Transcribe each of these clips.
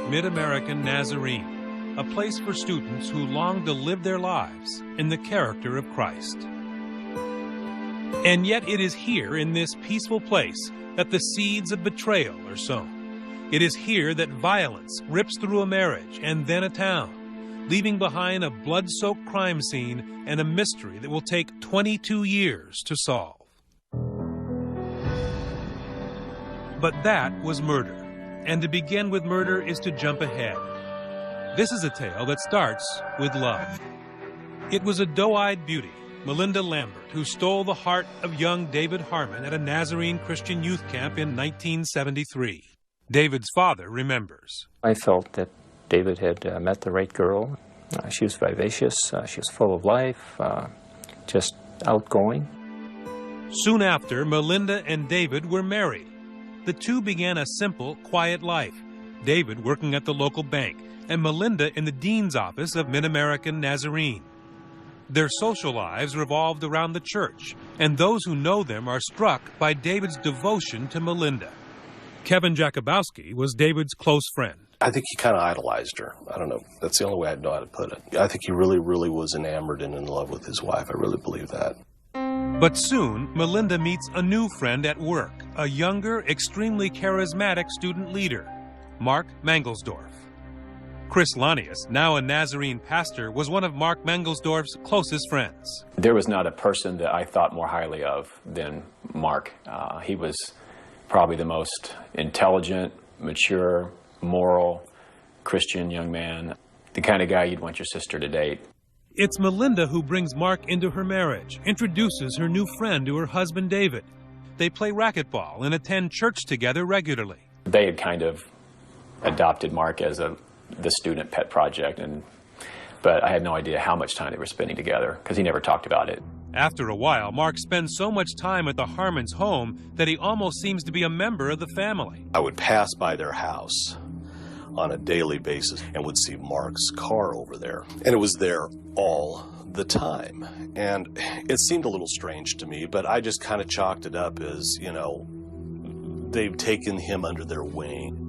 Mid-American Nazarene, a place for students who long to live their lives in the character of Christ. And yet it is here in this peaceful place that the seeds of betrayal are sown. It is here that violence rips through a marriage and then a town, leaving behind a blood-soaked crime scene and a mystery that will take 22 years to solve. But that was murder, and to begin with murder is to jump ahead. This is a tale that starts with love. It was a doe-eyed beauty, Melinda Lambert, who stole the heart of young David Harmon at a Nazarene Christian youth camp in 1973. David's father remembers. I felt that David had met the right girl. She was vivacious, she was full of life, just outgoing. Soon after, Melinda and David were married. The two began a simple, quiet life, David working at the local bank and Melinda in the dean's office of Mid-American Nazarene. Their social lives revolved around the church, and those who know them are struck by David's devotion to Melinda. Kevin Jakubowski was David's close friend. I think he kind of idolized her. I don't know. That's the only way I know how to put it. I think he really, really was enamored and in love with his wife. I really believe that. But soon, Melinda meets a new friend at work, a younger, extremely charismatic student leader, Mark Mangelsdorf. Chris Lanius, now a Nazarene pastor, was one of Mark Mangelsdorf's closest friends. There was not a person that I thought more highly of than Mark. He was probably the most intelligent, mature, moral, Christian young man, the kind of guy you'd want your sister to date. It's Melinda who brings Mark into her marriage, introduces her new friend to her husband David. They play racquetball and attend church together regularly. They had kind of adopted Mark as the student pet project, but I had no idea how much time they were spending together because he never talked about it. After a while, Mark spends so much time at the Harmons' home that he almost seems to be a member of the family. I would pass by their house on a daily basis and would see Mark's car over there. And it was there all the time. And it seemed a little strange to me, but I just kind of chalked it up as, they've taken him under their wing.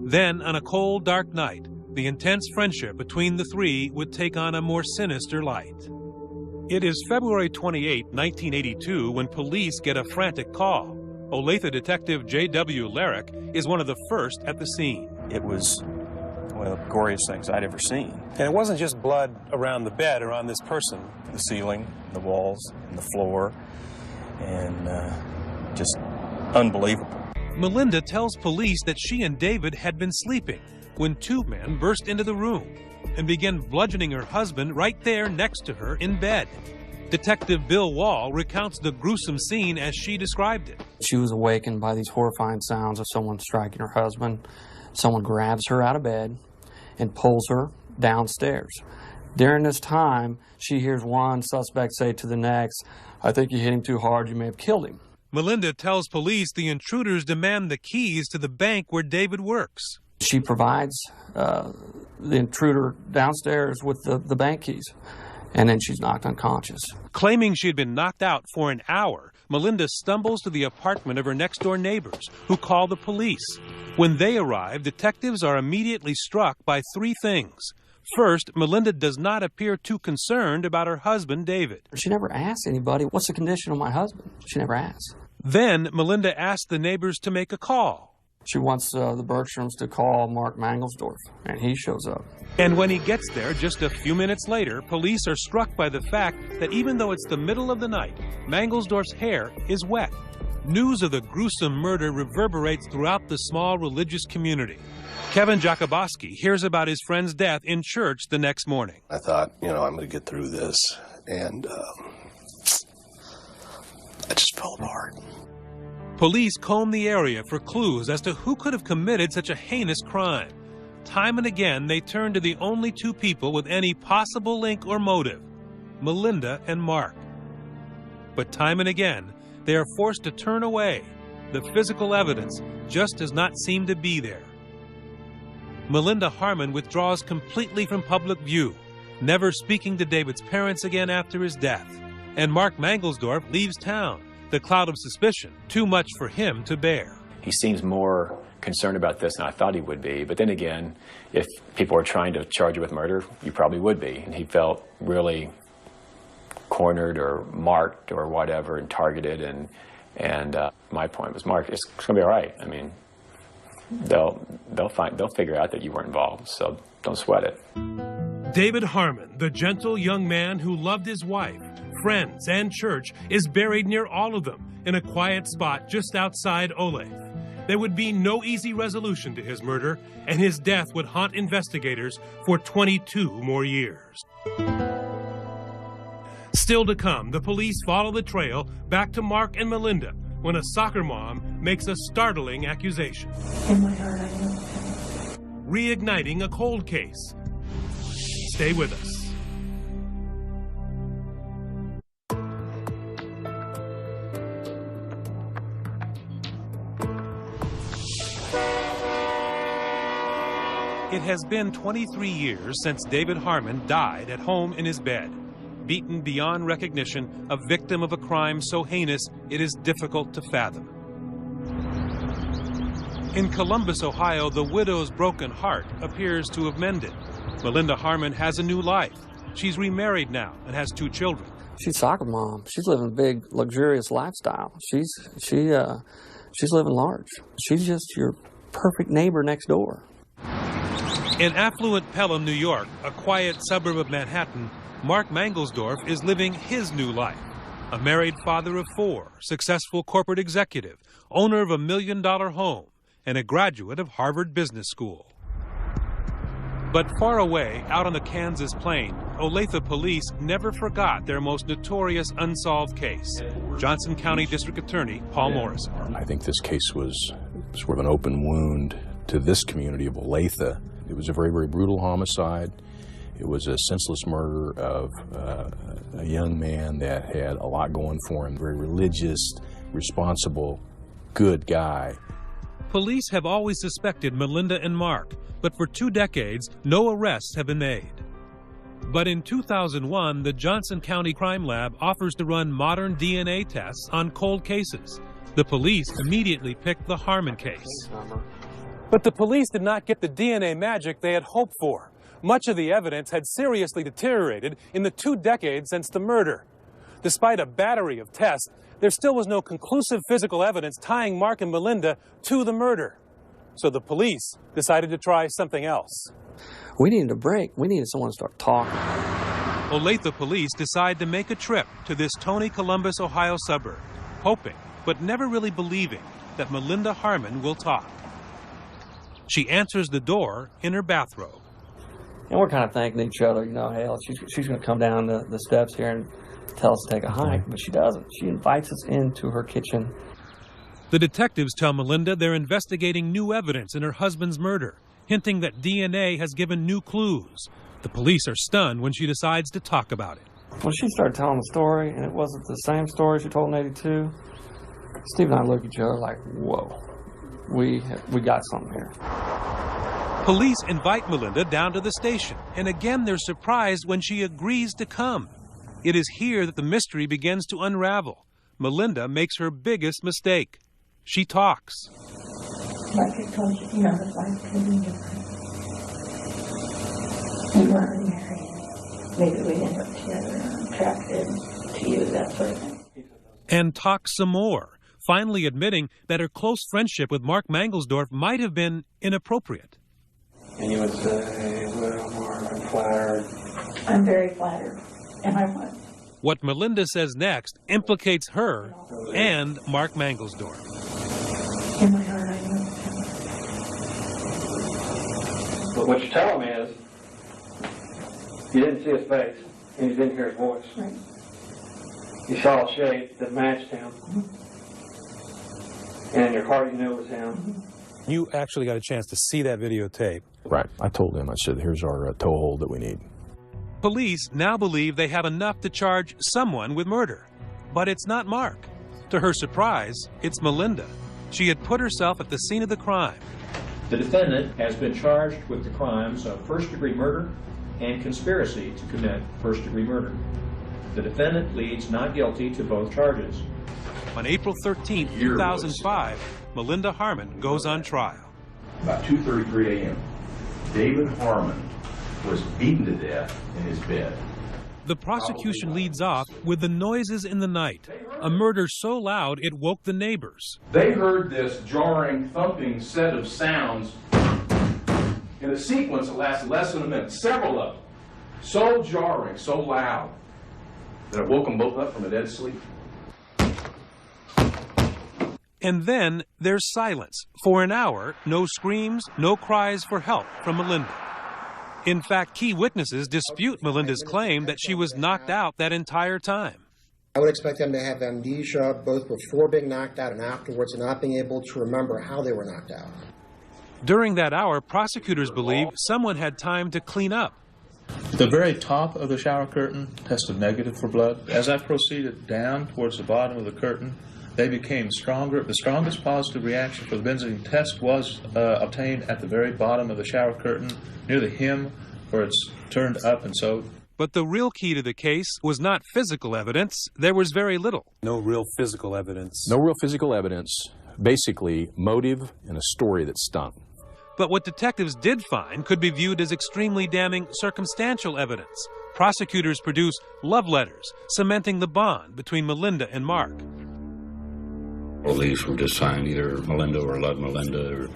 Then, on a cold, dark night, the intense friendship between the three would take on a more sinister light. It is February 28, 1982, when police get a frantic call. Olathe detective J.W. Larrick is one of the first at the scene. It was one of the goriest things I'd ever seen. And it wasn't just blood around the bed or on this person. The ceiling, the walls, and the floor, and just unbelievable. Melinda tells police that she and David had been sleeping when two men burst into the room and began bludgeoning her husband right there next to her in bed. Detective Bill Wall recounts the gruesome scene as she described it. She was awakened by these horrifying sounds of someone striking her husband. Someone grabs her out of bed and pulls her downstairs. During this time, she hears one suspect say to the next, "I think you hit him too hard, you may have killed him." Melinda tells police the intruders demand the keys to the bank where David works. She provides the intruder downstairs with the bank keys, and then she's knocked unconscious. Claiming she had been knocked out for an hour, Melinda stumbles to the apartment of her next-door neighbors, who call the police. When they arrive, detectives are immediately struck by three things. First, Melinda does not appear too concerned about her husband, David. She never asks anybody, "What's the condition of my husband?" She never asks. Then, Melinda asks the neighbors to make a call. She wants the Bertrams to call Mark Mangelsdorf, and he shows up. And when he gets there just a few minutes later, police are struck by the fact that even though it's the middle of the night, Mangelsdorf's hair is wet. News of the gruesome murder reverberates throughout the small religious community. Kevin Jakubowski hears about his friend's death in church the next morning. I thought, I'm going to get through this. And I just fell apart. Police comb the area for clues as to who could have committed such a heinous crime. Time and again, they turn to the only two people with any possible link or motive, Melinda and Mark. But time and again, they are forced to turn away. The physical evidence just does not seem to be there. Melinda Harmon withdraws completely from public view, never speaking to David's parents again after his death. And Mark Mangelsdorf leaves town, the cloud of suspicion too much for him to bear. he seems more concerned about this than I thought he would be. But then again, if people were trying to charge you with murder, you probably would be. And he felt really cornered or marked or whatever and targeted. And my point was, Mark, it's going to be all right. I mean, they'll figure out that you weren't involved, so don't sweat it. David Harmon, the gentle young man who loved his wife, friends, and church, is buried near all of them in a quiet spot just outside Olathe. There would be no easy resolution to his murder, and his death would haunt investigators for 22 more years. Still to come, the police follow the trail back to Mark and Melinda when a soccer mom makes a startling accusation. In my heart, I know. Reigniting a cold case. Stay with us. It has been 23 years since David Harmon died at home in his bed, beaten beyond recognition, a victim of a crime so heinous it is difficult to fathom. In Columbus, Ohio, the widow's broken heart appears to have mended. Melinda Harmon has a new life. She's remarried now and has 2 children. She's a soccer mom. She's living a big, luxurious lifestyle. She's living large. She's just your perfect neighbor next door. In affluent Pelham, New York, a quiet suburb of Manhattan, Mark Mangelsdorf is living his new life. A married father of 4, successful corporate executive, owner of $1 million home, and a graduate of Harvard Business School. But far away, out on the Kansas plain, Olathe police never forgot their most notorious unsolved case. Johnson County District Attorney Paul Morrison. I think this case was sort of an open wound to this community of Olathe. It was a very, very brutal homicide. It was a senseless murder of a young man that had a lot going for him. Very religious, responsible, good guy. Police have always suspected Melinda and Mark, but for 2 decades, no arrests have been made. But in 2001, the Johnson County Crime Lab offers to run modern DNA tests on cold cases. The police immediately picked the Harmon case. But the police did not get the DNA magic they had hoped for. Much of the evidence had seriously deteriorated in the 2 decades since the murder. Despite a battery of tests, there still was no conclusive physical evidence tying Mark and Melinda to the murder. So the police decided to try something else. We needed a break. We needed someone to start talking. Olathe police decide to make a trip to this Tony Columbus, Ohio suburb, hoping, but never really believing, that Melinda Harmon will talk. She answers the door in her bathrobe. And we're kind of thanking each other, you know, hell, she's going to come down the steps here and tell us to take a hike, but she doesn't. She invites us into her kitchen. The detectives tell Melinda they're investigating new evidence in her husband's murder, hinting that DNA has given new clues. The police are stunned when she decides to talk about it. When she started telling the story, and it wasn't the same story she told in '82, Steve and I looked at each other like, whoa, we got something here. Police invite Melinda down to the station, and again they're surprised when she agrees to come. It is here that the mystery begins to unravel. Melinda makes her biggest mistake. She talks. Like I told you, the life could be different. We weren't married. Maybe we'd end up together, attracted to you, that sort of thing. And talks some more, finally admitting that her close friendship with Mark Mangelsdorf might have been inappropriate. And you would say, well, Mark, I'm flattered. I'm very flattered, and I was. What Melinda says next implicates her and Mark Mangelsdorf. In my heart, I know. But what you're telling me is, you didn't see his face, and you didn't hear his voice. Right. You saw a shape that matched him. And in your heart, you knew it was him. You actually got a chance to see that videotape. Right. I told him, I said, here's our toehold that we need. Police now believe they have enough to charge someone with murder. But it's not Mark. To her surprise, it's Melinda. She had put herself at the scene of the crime. The defendant has been charged with the crimes of first-degree murder and conspiracy to commit first-degree murder. The defendant pleads not guilty to both charges. On April 13, 2005, Melinda Harmon goes on trial. About 2:33 a.m., David Harmon was beaten to death in his bed. The prosecution leads off with the noises in the night, a murder so loud it woke the neighbors. They heard this jarring, thumping set of sounds in a sequence that lasted less than a minute, several of them. So jarring, so loud, that it woke them both up from a dead sleep. And then there's silence. For an hour, no screams, no cries for help from Melinda. In fact, key witnesses dispute Melinda's claim that she was knocked out that entire time. I would expect them to have amnesia both before being knocked out and afterwards, and not being able to remember how they were knocked out. During that hour, prosecutors believe someone had time to clean up. The very top of the shower curtain tested negative for blood. As I proceeded down towards the bottom of the curtain, they became stronger. The strongest positive reaction for the benzene test was obtained at the very bottom of the shower curtain, near the hem where it's turned up and sewed. But the real key to the case was not physical evidence. There was very little. No real physical evidence. No real physical evidence. Basically, motive and a story that stung. But what detectives did find could be viewed as extremely damning circumstantial evidence. Prosecutors produced love letters cementing the bond between Melinda and Mark. Well, these were just signed either Melinda or love Melinda or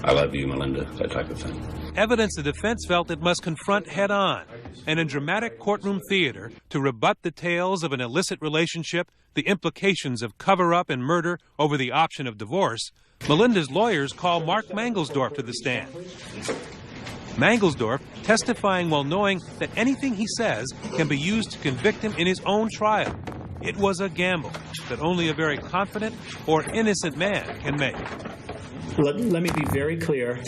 I love you, Melinda, that type of thing. Evidence the defense felt it must confront head-on. And in dramatic courtroom theater, to rebut the tales of an illicit relationship, the implications of cover-up and murder over the option of divorce, Melinda's lawyers call Mark Mangelsdorf to the stand. Mangelsdorf testifying while knowing that anything he says can be used to convict him in his own trial. It was a gamble that only a very confident or innocent man can make. Let me be very clear.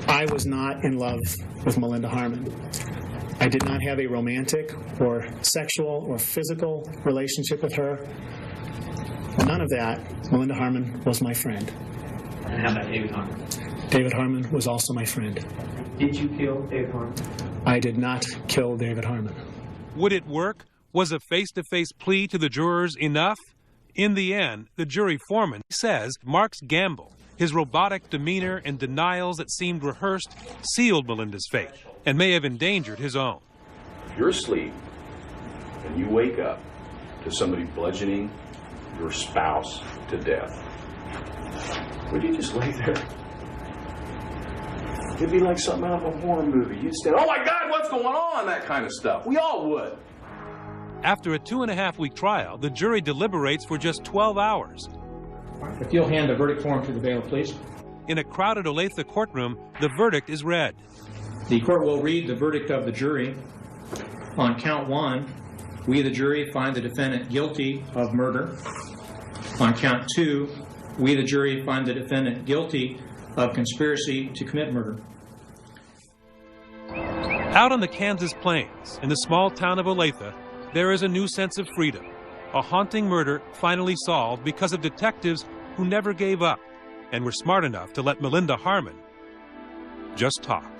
I was not in love with Melinda Harmon. I did not have a romantic or sexual or physical relationship with her. None of that. Melinda Harmon was my friend. And how about David Harmon? David Harmon was also my friend. Did you kill David Harmon? I did not kill David Harmon. Would it work? Was a face-to-face plea to the jurors enough? In the end, the jury foreman says Mark's gamble, his robotic demeanor and denials that seemed rehearsed, sealed Melinda's fate and may have endangered his own. If you're asleep and you wake up to somebody bludgeoning your spouse to death, would you just lay there? It'd be like something out of a horror movie. You'd say, oh my God, what's going on? That kind of stuff. We all would. After a 2.5-week trial, the jury deliberates for just 12 hours. If you'll hand the verdict form to the bailiff, please. In a crowded Olathe courtroom, the verdict is read. The court will read the verdict of the jury. On count 1, we, the jury, find the defendant guilty of murder. On count 2, we, the jury, find the defendant guilty of conspiracy to commit murder. Out on the Kansas plains, in the small town of Olathe, there is a new sense of freedom. A haunting murder finally solved because of detectives who never gave up and were smart enough to let Melinda Harmon just talk.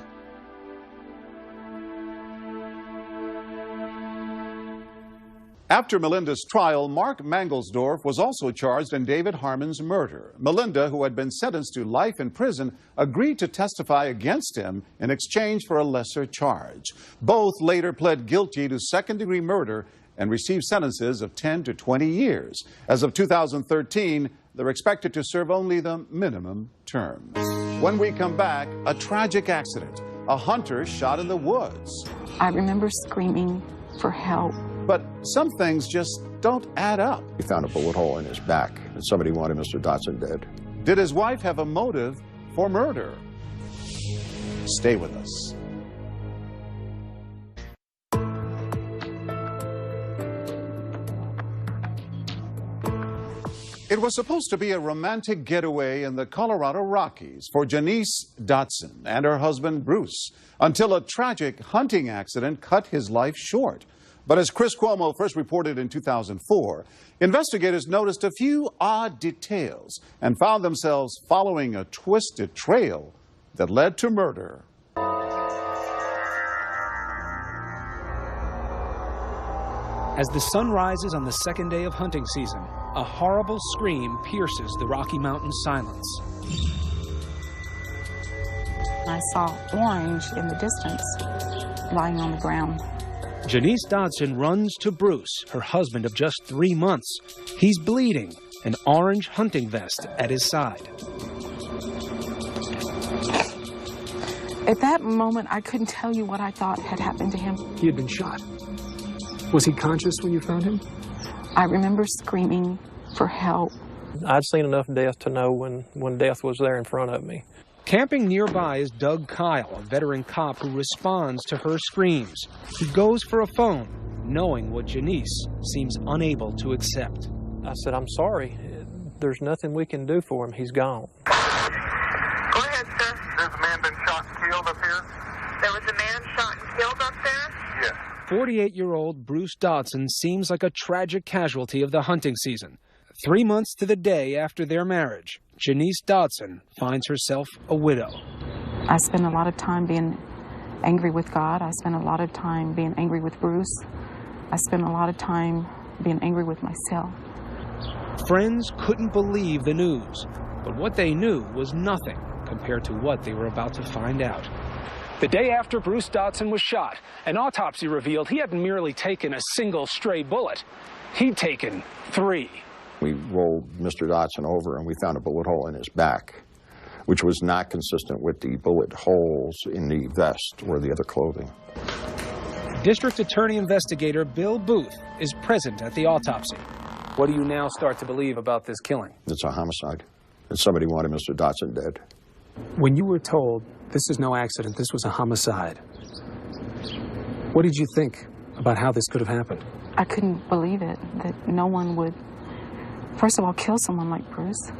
After Melinda's trial, Mark Mangelsdorf was also charged in David Harmon's murder. Melinda, who had been sentenced to life in prison, agreed to testify against him in exchange for a lesser charge. Both later pled guilty to second-degree murder and received sentences of 10 to 20 years. As of 2013, they're expected to serve only the minimum term. When we come back, a tragic accident. A hunter shot in the woods. I remember screaming for help. But some things just don't add up. He found a bullet hole in his back, and somebody wanted Mr. Dotson dead. Did his wife have a motive for murder? Stay with us. It was supposed to be a romantic getaway in the Colorado Rockies for Janice Dotson and her husband Bruce, until a tragic hunting accident cut his life short. But as Chris Cuomo first reported in 2004, investigators noticed a few odd details and found themselves following a twisted trail that led to murder. As the sun rises on the second day of hunting season, A horrible scream pierces the Rocky Mountain silence. I saw Orange in the distance, lying on the ground. Janice Dodson runs to Bruce, her husband of just 3 months. He's bleeding, an orange hunting vest at his side. At that moment, I couldn't tell you what I thought had happened to him. He had been shot. Was he conscious when you found him? I remember screaming for help. I'd seen enough death to know when death was there in front of me. Camping nearby is Doug Kyle, a veteran cop who responds to her screams. He goes for a phone, knowing what Janice seems unable to accept. I said, I'm sorry. There's nothing we can do for him. He's gone. Go ahead, sir. There's a man been shot and killed up here? There was a man shot and killed up there? Yes. 48-year-old Bruce Dodson seems like a tragic casualty of the hunting season. 3 months to the day after their marriage, Janice Dodson finds herself a widow. I spent a lot of time being angry with God. I spent a lot of time being angry with Bruce. I spent a lot of time being angry with myself. Friends couldn't believe the news, but what they knew was nothing compared to what they were about to find out. The day after Bruce Dodson was shot, an autopsy revealed he hadn't merely taken a single stray bullet. He'd taken 3. We rolled Mr. Dodson over and we found a bullet hole in his back, which was not consistent with the bullet holes in the vest or the other clothing. District Attorney Investigator Bill Booth is present at the autopsy. What do you now start to believe about this killing? It's a homicide. And somebody wanted Mr. Dodson dead. When you were told this is no accident, this was a homicide, what did you think about how this could have happened? I couldn't believe it, that no one would, first of all, kill someone like Bruce.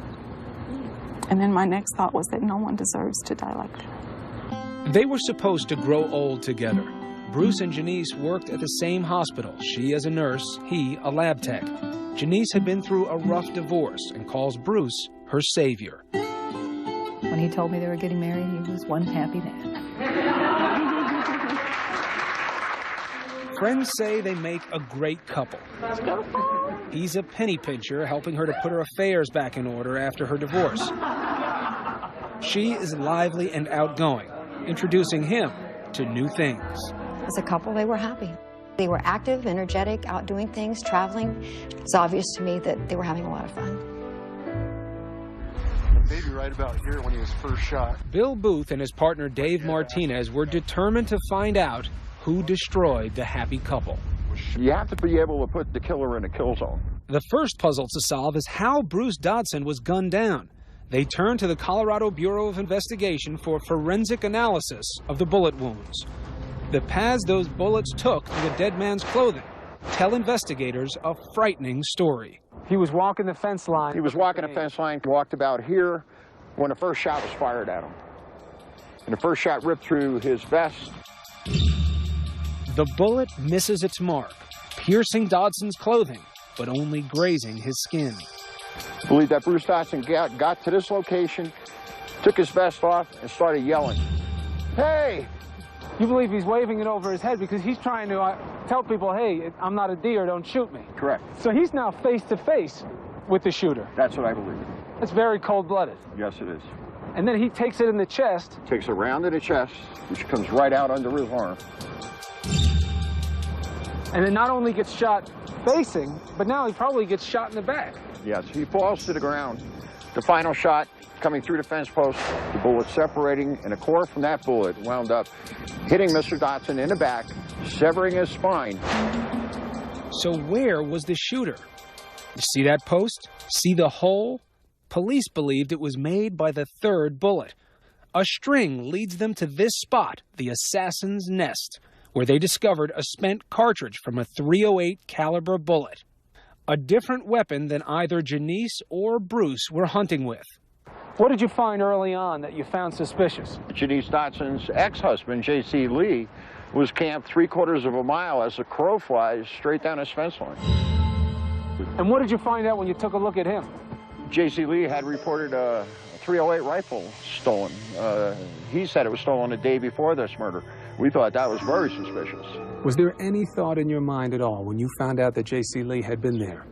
And then my next thought was that no one deserves to die like that. They were supposed to grow old together. Bruce and Janice worked at the same hospital, she as a nurse, he a lab tech. Janice had been through a rough divorce and calls Bruce her savior. When he told me they were getting married, he was one happy man. Friends say they make a great couple. He's a penny pincher, helping her to put her affairs back in order after her divorce. She is lively and outgoing, introducing him to new things. As a couple, they were happy. They were active, energetic, out doing things, traveling. It's obvious to me that they were having a lot of fun. Maybe right about here when he was first shot. Bill Booth and his partner Dave Martinez were determined to find out who destroyed the happy couple. You have to be able to put the killer in a kill zone. The first puzzle to solve is how Bruce Dodson was gunned down. They turned to the Colorado Bureau of Investigation for forensic analysis of the bullet wounds. The paths those bullets took to the dead man's clothing tell investigators a frightening story. He was walking the fence line. He was walking the fence line, walked about here when the first shot was fired at him. And the first shot ripped through his vest. The bullet misses its mark, piercing Dodson's clothing, but only grazing his skin. I believe that Bruce Dodson got to this location, took his vest off, and started yelling, "Hey!" You believe he's waving it over his head because he's trying to tell people, hey, I'm not a deer, don't shoot me. Correct. So he's now face to face with the shooter. That's what I believe. That's very cold-blooded. Yes, it is. And then he takes it in the chest. Takes it round in the chest, which comes right out under his arm. And then not only gets shot facing, but now he probably gets shot in the back. Yes, he falls to the ground. The final shot coming through the fence post, the bullet separating, and a core from that bullet wound up hitting Mr. Dodson in the back, severing his spine. So where was the shooter? You see that post? See the hole? Police believed it was made by the third bullet. A string leads them to this spot, the assassin's nest, where they discovered a spent cartridge from a .308 caliber bullet. A different weapon than either Janice or Bruce were hunting with. What did you find early on that you found suspicious? Janice Dodson's ex-husband, J.C. Lee, was camped 3/4 of a mile as the crow flies straight down his fence line. And what did you find out when you took a look at him? J.C. Lee had reported a .308 rifle stolen. He said it was stolen the day before this murder. We thought that was very suspicious. Was there any thought in your mind at all when you found out that J.C. Lee had been there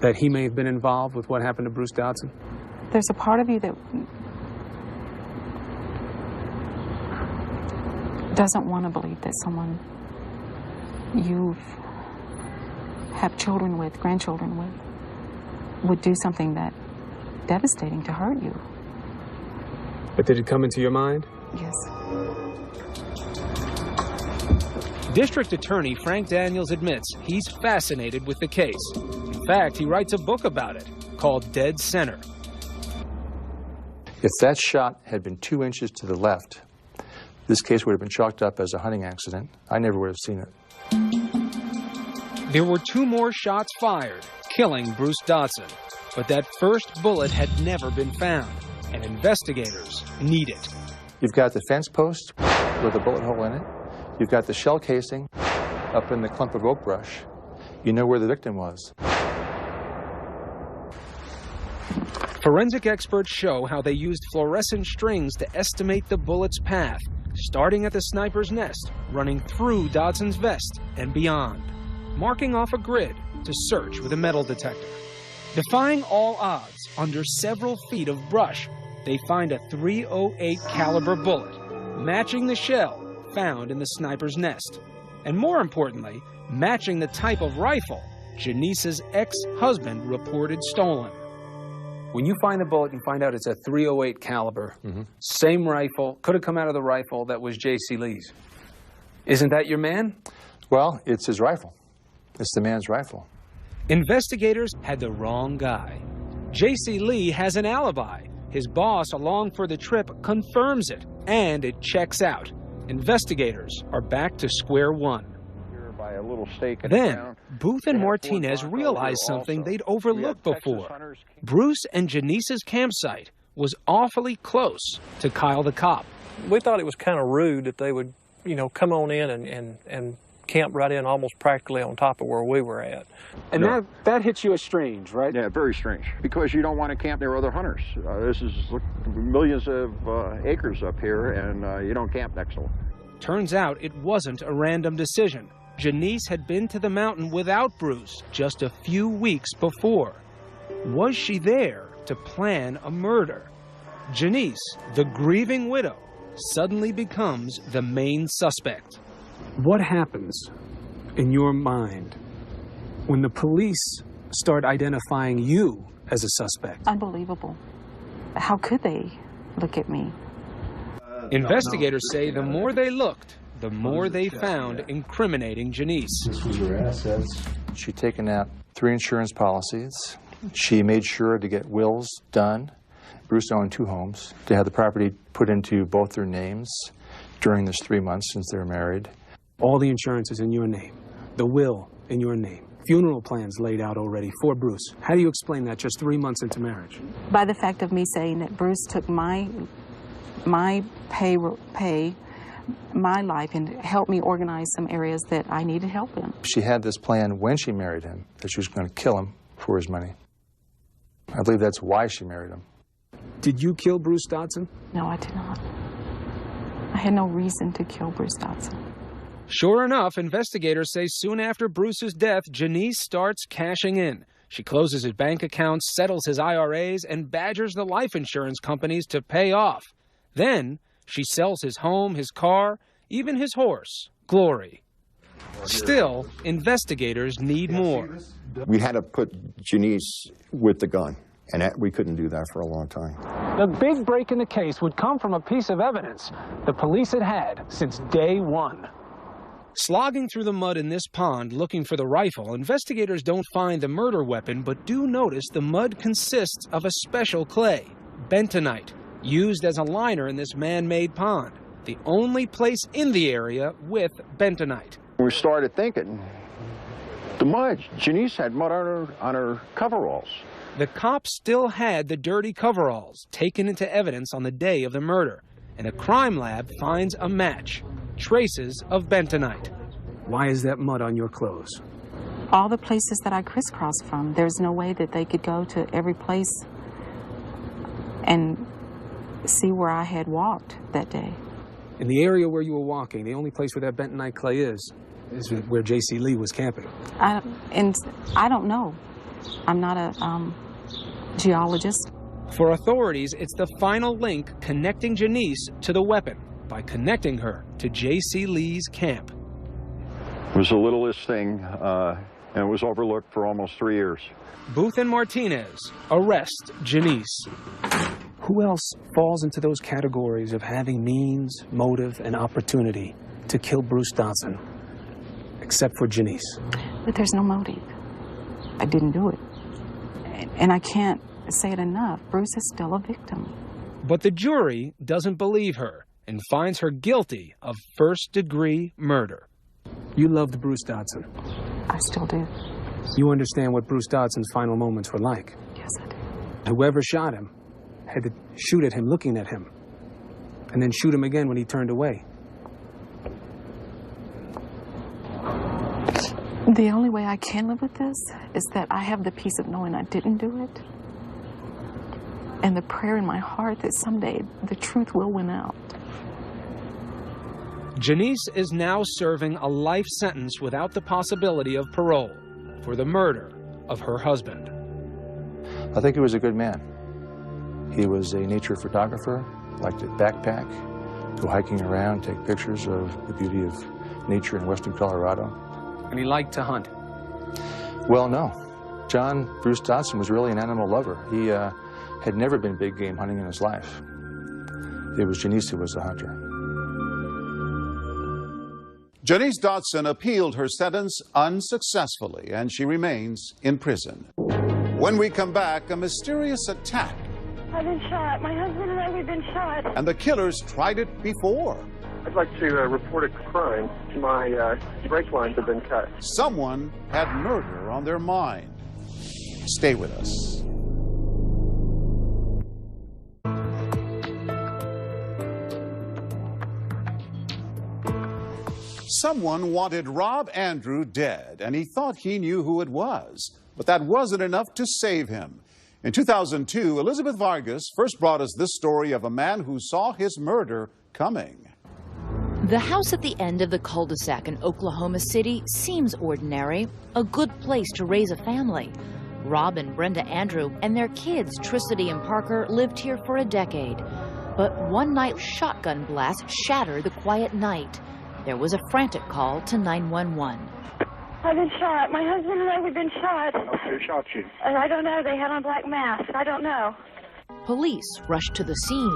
that he may have been involved with what happened to Bruce Dodson? There's a part of you that doesn't want to believe that someone you have children with, grandchildren with, would do something that devastating to hurt you. But did it come into your mind? Yes. District Attorney Frank Daniels admits he's fascinated with the case. In fact, he writes a book about it called Dead Center. If that shot had been 2 inches to the left, this case would have been chalked up as a hunting accident. I never would have seen it. There were 2 more shots fired, killing Bruce Dodson. But that first bullet had never been found, and investigators need it. You've got the fence post with a bullet hole in it. You've got the shell casing up in the clump of oak brush. You know where the victim was. Forensic experts show how they used fluorescent strings to estimate the bullet's path, starting at the sniper's nest, running through Dodson's vest and beyond, marking off a grid to search with a metal detector. Defying all odds, under several feet of brush, they find a .308 caliber bullet, matching the shell found in the sniper's nest, and more importantly, matching the type of rifle Janice's ex-husband reported stolen. When you find the bullet and find out it's a .308 caliber, same rifle, could have come out of the rifle that was J.C. Lee's. Isn't that your man? Well, it's his rifle. It's the man's rifle. Investigators had the wrong guy. J.C. Lee has an alibi. His boss along for the trip confirms it, and it checks out. Investigators are back to square one. By a little stake in Then, the ground. Booth and Martinez realized something they'd overlooked before. Bruce and Janice's campsite was awfully close to Kyle the cop. We thought it was kind of rude that they would, come on in and camp right in almost practically on top of where we were at. And that hits you as strange, right? Yeah, very strange. Because you don't want to camp near other hunters. This is millions of acres up here, and you don't camp next to them. Turns out it wasn't a random decision. Janice had been to the mountain without Bruce just a few weeks before. Was she there to plan a murder? Janice, the grieving widow, suddenly becomes the main suspect. What happens in your mind when the police start identifying you as a suspect? Unbelievable. How could they look at me? Investigators say the more they looked, the more they found incriminating Janice. This was her assets. She'd taken out 3 insurance policies. She made sure to get wills done. Bruce owned 2 homes, to have the property put into both their names during this 3 months since they were married. All the insurance is in your name, the will in your name, funeral plans laid out already for Bruce. How do you explain that just 3 months into marriage? By the fact of me saying that Bruce took my pay, my life, and helped me organize some areas that I needed help in. She had this plan when she married him, that she was going to kill him for his money. I believe that's why she married him. Did you kill Bruce Dodson? No, I did not. I had no reason to kill Bruce Dodson. Sure enough, investigators say soon after Bruce's death, Janice starts cashing in. She closes his bank accounts, settles his IRAs, and badgers the life insurance companies to pay off. Then, she sells his home, his car, even his horse, Glory. Still, investigators need more. We had to put Janice with the gun, and we couldn't do that for a long time. The big break in the case would come from a piece of evidence the police had had since day one. Slogging through the mud in this pond looking for the rifle, investigators don't find the murder weapon, but do notice the mud consists of a special clay, bentonite, used as a liner in this man-made pond, the only place in the area with bentonite. We started thinking, the mud, Janice had mud on her coveralls. The cops still had the dirty coveralls taken into evidence on the day of the murder, and a crime lab finds a match, traces of bentonite. Why is that mud on your clothes? All the places that I crisscrossed from, there's no way that they could go to every place and see where I had walked that day. In the area where you were walking, the only place where that bentonite clay is where J.C. Lee was camping. I don't know. I'm not a geologist. For authorities, it's the final link connecting Janice to the weapon by connecting her to J.C. Lee's camp. It was the littlest thing, and it was overlooked for almost 3 years. Booth and Martinez arrest Janice. Who else falls into those categories of having means, motive, and opportunity to kill Bruce Dotson, except for Janice? But there's no motive. I didn't do it. And I can't say it enough. Bruce is still a victim. But the jury doesn't believe her and finds her guilty of first-degree murder. You loved Bruce Dotson. I still do. You understand what Bruce Dotson's final moments were like. Yes, I do. Whoever shot him had to shoot at him looking at him, and then shoot him again when he turned away. The only way I can live with this is that I have the peace of knowing I didn't do it, and the prayer in my heart that someday the truth will win out. Janice is now serving a life sentence without the possibility of parole for the murder of her husband. I think he was a good man. He was a nature photographer, liked to backpack, go hiking around, take pictures of the beauty of nature in western Colorado. And he liked to hunt. Well, no. John Bruce Dotson was really an animal lover. He had never been big game hunting in his life. It was Janice who was the hunter. Janice Dotson appealed her sentence unsuccessfully, and she remains in prison. When we come back, a mysterious attack. I've been shot. My husband and I, we've been shot. And the killers tried it before. I'd like to report a crime. My brake lines have been cut. Someone had murder on their mind. Stay with us. Someone wanted Rob Andrew dead, and he thought he knew who it was. But that wasn't enough to save him. In 2002, Elizabeth Vargas first brought us this story of a man who saw his murder coming. The house at the end of the cul-de-sac in Oklahoma City seems ordinary, a good place to raise a family. Rob and Brenda Andrew and their kids, Tricity and Parker, lived here for a decade. But one night, shotgun blasts shattered the quiet night. There was a frantic call to 911. I've been shot. My husband and I, we've been shot. Who shot you? And I don't know. They had on black masks. I don't know. Police rushed to the scene.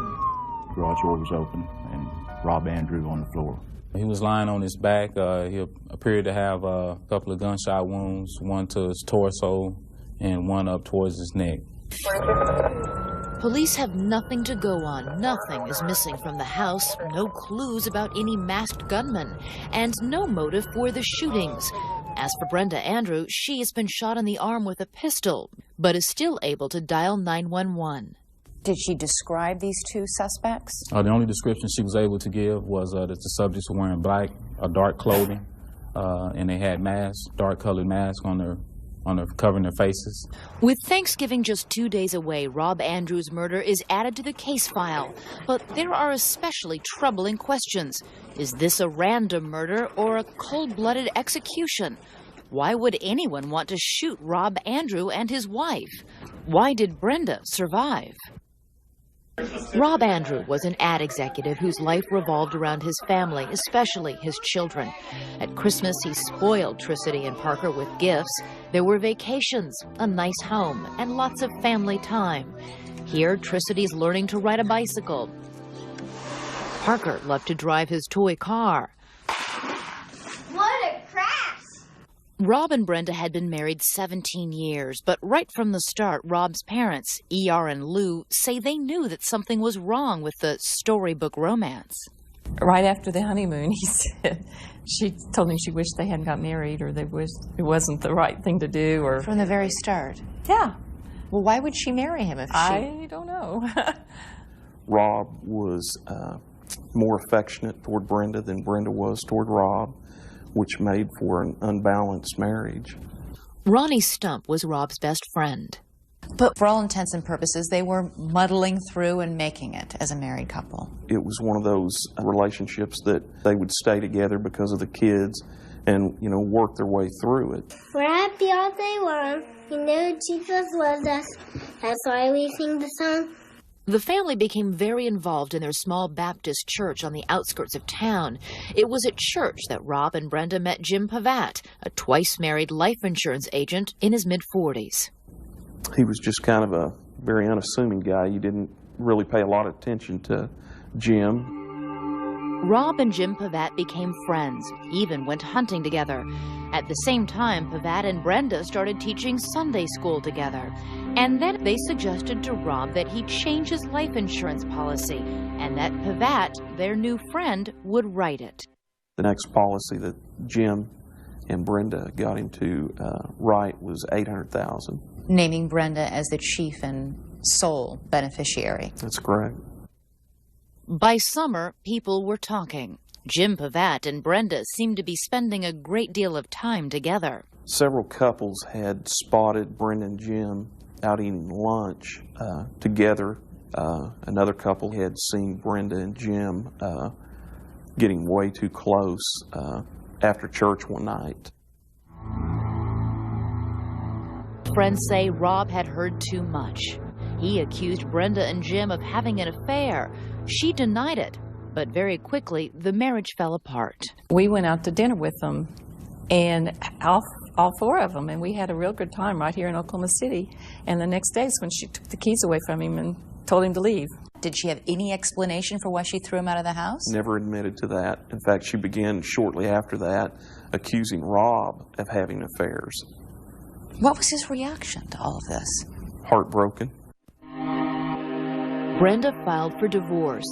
The garage door was open and Rob Andrew on the floor. He was lying on his back. He appeared to have a couple of gunshot wounds, one to his torso and one up towards his neck. Police have nothing to go on. Nothing is missing from the house. No clues about any masked gunman. And no motive for the shootings. As for Brenda Andrew, she has been shot in the arm with a pistol, but is still able to dial 911. Did she describe these two suspects? The only description she was able to give was that the subjects were wearing black, dark clothing, and they had masks, dark-colored masks on their covering their faces. With Thanksgiving just 2 days away, Rob Andrews' murder is added to the case file. But there are especially troubling questions. Is this a random murder or a cold-blooded execution? Why would anyone want to shoot Rob Andrew and his wife? Why did Brenda survive? Rob Andrew was an ad executive whose life revolved around his family, especially his children. At Christmas, he spoiled Tricity and Parker with gifts. There were vacations, a nice home, and lots of family time. Here, Tricity's learning to ride a bicycle. Parker loved to drive his toy car. What a crash! Rob and Brenda had been married 17 years, but right from the start, Rob's parents, E.R. and Lou, say they knew that something was wrong with the storybook romance. Right after the honeymoon, he said, she told him she wished they hadn't got married, or it wasn't the right thing to do. Or From the very start? Yeah. Well, why would she marry him if she... I don't know. Rob was more affectionate toward Brenda than Brenda was toward Rob, which made for an unbalanced marriage. Ronnie Stump was Rob's best friend. But for all intents and purposes, they were muddling through and making it as a married couple. It was one of those relationships that they would stay together because of the kids and, work their way through it. We're happy all day long. You know, Jesus loves us. That's why we sing the song. The family became very involved in their small Baptist church on the outskirts of town. It was at church that Rob and Brenda met Jim Pavat, a twice-married life insurance agent in his mid-40s. He was just kind of a very unassuming guy. You didn't really pay a lot of attention to Jim. Rob and Jim Pavat became friends, even went hunting together. At the same time, Pavat and Brenda started teaching Sunday school together. And then they suggested to Rob that he change his life insurance policy and that Pavat, their new friend, would write it. The next policy that Jim and Brenda got him to write was $800,000. Naming Brenda as the chief and sole beneficiary. That's correct. By summer, people were talking. Jim Pavat and Brenda seemed to be spending a great deal of time together. Several couples had spotted Brenda and Jim out eating lunch together. Another couple had seen Brenda and Jim getting way too close after church one night. Friends say Rob had heard too much. He accused Brenda and Jim of having an affair. She denied it, but very quickly the marriage fell apart. We went out to dinner with them, and all four of them, and we had a real good time right here in Oklahoma City. And the next day is when she took the keys away from him and told him to leave. Did she have any explanation for why she threw him out of the house? Never admitted to that. In fact, she began shortly after that accusing Rob of having affairs. What was his reaction to all of this? Heartbroken. Brenda filed for divorce.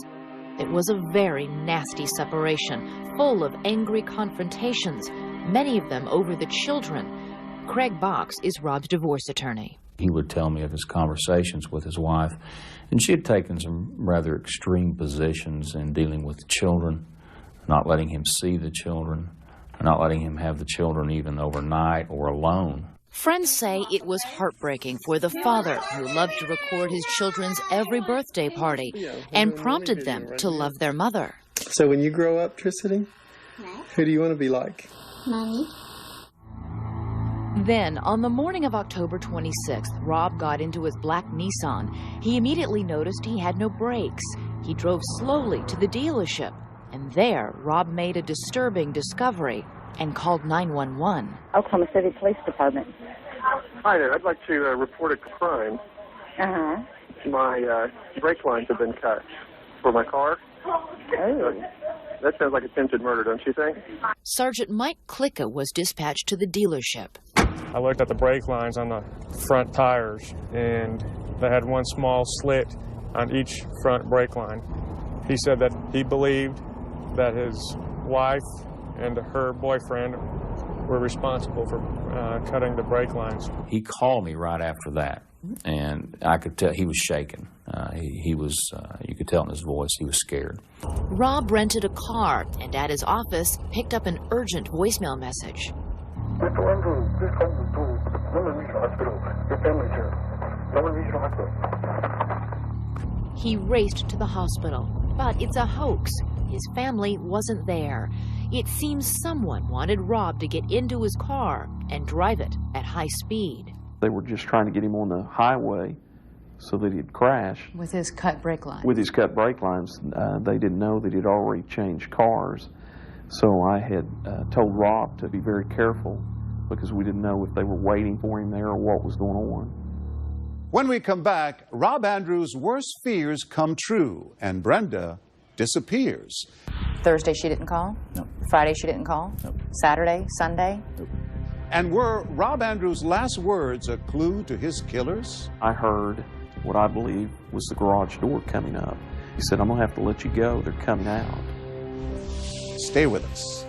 It was a very nasty separation, full of angry confrontations, many of them over the children. Craig Box is Rob's divorce attorney. He would tell me of his conversations with his wife, and she had taken some rather extreme positions in dealing with the children, not letting him see the children, not letting him have the children even overnight or alone. Friends say it was heartbreaking for the father who loved to record his children's every birthday party and prompted them to love their mother. So when you grow up, Tricity, who do you want to be like? Mommy. Then, on the morning of October 26th, Rob got into his black Nissan. He immediately noticed he had no brakes. He drove slowly to the dealership, and there, Rob made a disturbing discovery and called 911. Oklahoma City Police Department. Hi there. I'd like to report a crime. My brake lines have been cut for my car. Oh. That sounds like attempted murder, don't you think? Sergeant Mike Klicka was dispatched to the dealership. I looked at the brake lines on the front tires, and they had one small slit on each front brake line. He said that he believed that his wife and her boyfriend were responsible for cutting the brake lines. He called me right after that, and I could tell he was shaken. He was, you could tell in his voice, he was scared. Rob rented a car and at his office picked up an urgent voicemail message. Mr. Andrew, please come to Women Regional Hospital. Your family's here. Women Regional Hospital. He raced to the hospital, but it's a hoax. His family wasn't there. It seems someone wanted Rob to get into his car and drive it at high speed. They were just trying to get him on the highway so that he'd crash. With his cut brake lines. With his cut brake lines. They didn't know that he'd already changed cars. So I had told Rob to be very careful because we didn't know if they were waiting for him there or what was going on. When we come back, Rob Andrews' worst fears come true and Brenda disappears. Thursday she didn't call? No. Friday she didn't call? No. Saturday? Sunday? Nope. And were Rob Andrews' last words a clue to his killers? I heard what I believe was the garage door coming up. He said, I'm going to have to let you go. They're coming out. Stay with us.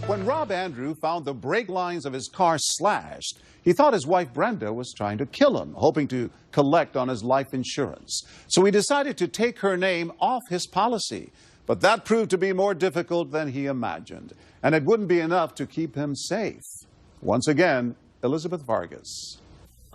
When Rob Andrew found the brake lines of his car slashed, he thought his wife Brenda was trying to kill him, hoping to collect on his life insurance. So he decided to take her name off his policy. But that proved to be more difficult than he imagined, and it wouldn't be enough to keep him safe. Once again, Elizabeth Vargas.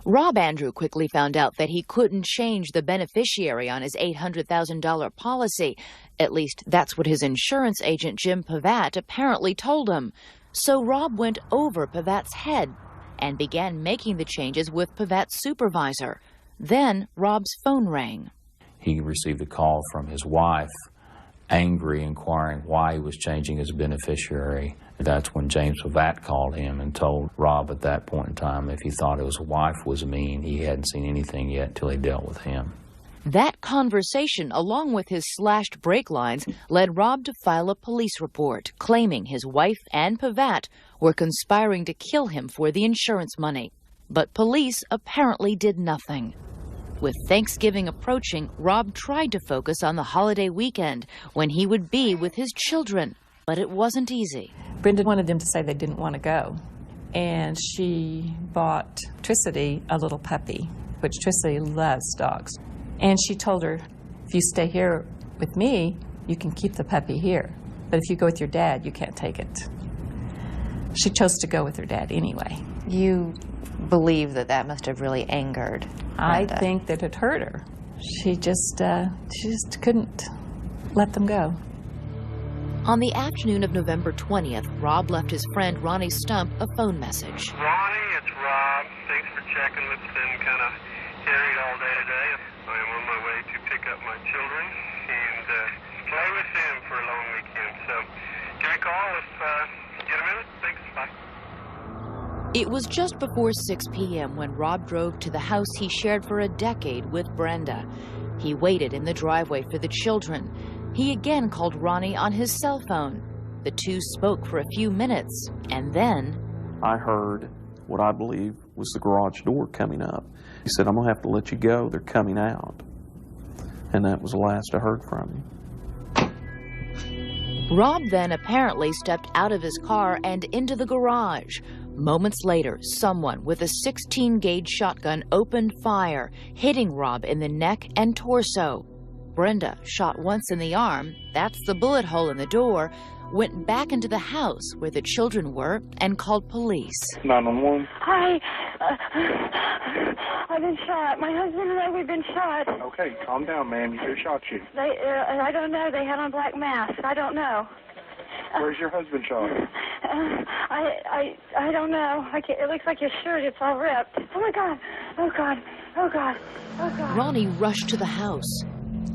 Rob Andrew quickly found out that he couldn't change the beneficiary on his $800,000 policy. At least that's what his insurance agent Jim Pavat apparently told him. So Rob went over Pavat's head and began making the changes with Pavat's supervisor. Then Rob's phone rang. He received a call from his wife, angry, inquiring why he was changing his beneficiary. That's when James Pavat called him and told Rob at that point in time if he thought his wife was mean, he hadn't seen anything yet till he dealt with him. That conversation, along with his slashed brake lines, led Rob to file a police report claiming his wife and Pavat were conspiring to kill him for the insurance money. But police apparently did nothing. With Thanksgiving approaching, Rob tried to focus on the holiday weekend when he would be with his children, but it wasn't easy. Brenda wanted them to say they didn't want to go, and she bought Tricity a little puppy, which Tricity loves dogs. And she told her, if you stay here with me, you can keep the puppy here, but if you go with your dad, you can't take it. She chose to go with her dad anyway. You believe that that must have really angered Brenda. I think that it hurt her. She just couldn't let them go. On the afternoon of November 20th, Rob left his friend Ronnie Stump a phone message. Ronnie, it's Rob. Thanks for checking. It's been kind of harried all day today. I am on my way to pick up my children and play with them for a long weekend. So give me a call if you get a minute. Thanks. Bye. It was just before 6 p.m. when Rob drove to the house he shared for a decade with Brenda. He waited in the driveway for the children. He again called Ronnie on his cell phone. The two spoke for a few minutes, and then I heard what I believe was the garage door coming up. He said, I'm going to have to let you go. They're coming out. And that was the last I heard from him. Rob then apparently stepped out of his car and into the garage. Moments later, someone with a 16-gauge shotgun opened fire, hitting Rob in the neck and torso. Brenda, shot once in the arm, that's the bullet hole in the door, went back into the house where the children were and called police. 911. Hi. I've been shot. My husband and I, we've been shot. Okay, calm down, ma'am. Who shot you? They, I don't know. They had on black masks. I don't know. Where's your husband shot? I don't know. It looks like his shirt. It's all ripped. Oh my God. Oh God. Oh God. Oh God. Ronnie rushed to the house.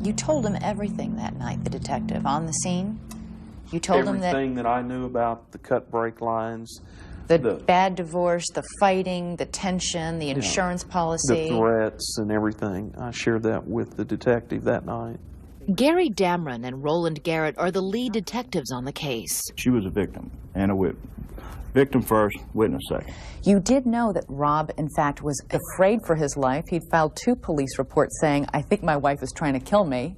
You told him everything that night, the detective, on the scene? You told him that everything that I knew about the cut brake lines, the bad divorce, the fighting, the tension, the insurance policy, the threats and everything. I shared that with the detective that night. Gary Damron and Roland Garrett are the lead detectives on the case. She was a victim and a witness. Victim first, witness second. You did know that Rob, in fact, was afraid for his life. He'd filed 2 police reports saying, I think my wife is trying to kill me.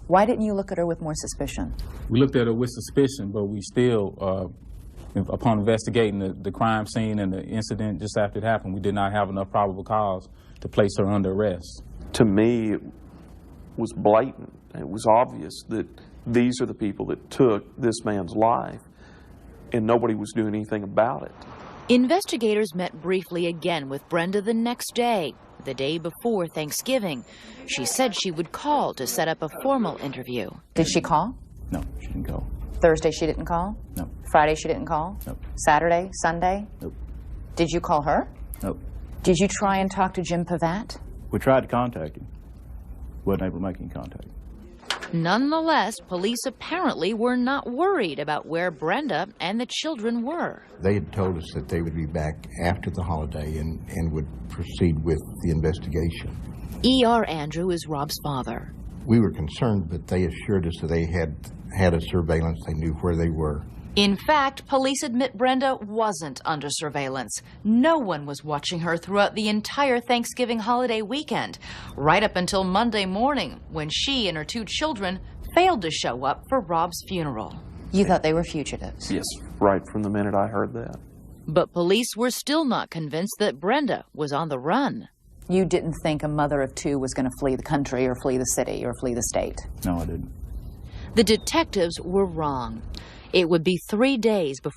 Why didn't you look at her with more suspicion? We looked at her with suspicion, but we still, upon investigating the crime scene and the incident just after it happened, we did not have enough probable cause to place her under arrest. To me, it was blatant. It was obvious that these are the people that took this man's life, and nobody was doing anything about it. Investigators met briefly again with Brenda the next day, the day before Thanksgiving. She said she would call to set up a formal interview. Did she call? No, she didn't call. Thursday she didn't call? No. Friday she didn't call? Nope. Saturday? Sunday? Nope. Did you call her? Nope. Did you try and talk to Jim Pavat? We tried to contact him. Wasn't able to make any contact. Nonetheless, police apparently were not worried about where Brenda and the children were. They had told us that they would be back after the holiday and would proceed with the investigation. E.R. Andrew is Rob's father. We were concerned, but they assured us that they had a surveillance. They knew where they were. In fact, police admit Brenda wasn't under surveillance. No one was watching her throughout the entire Thanksgiving holiday weekend, right up until Monday morning, when she and her 2 children failed to show up for Rob's funeral. You thought they were fugitives? Yes, right from the minute I heard that. But police were still not convinced that Brenda was on the run. You didn't think a mother of 2 was going to flee the country or flee the city or flee the state? No, I didn't. The detectives were wrong. It would be 3 days before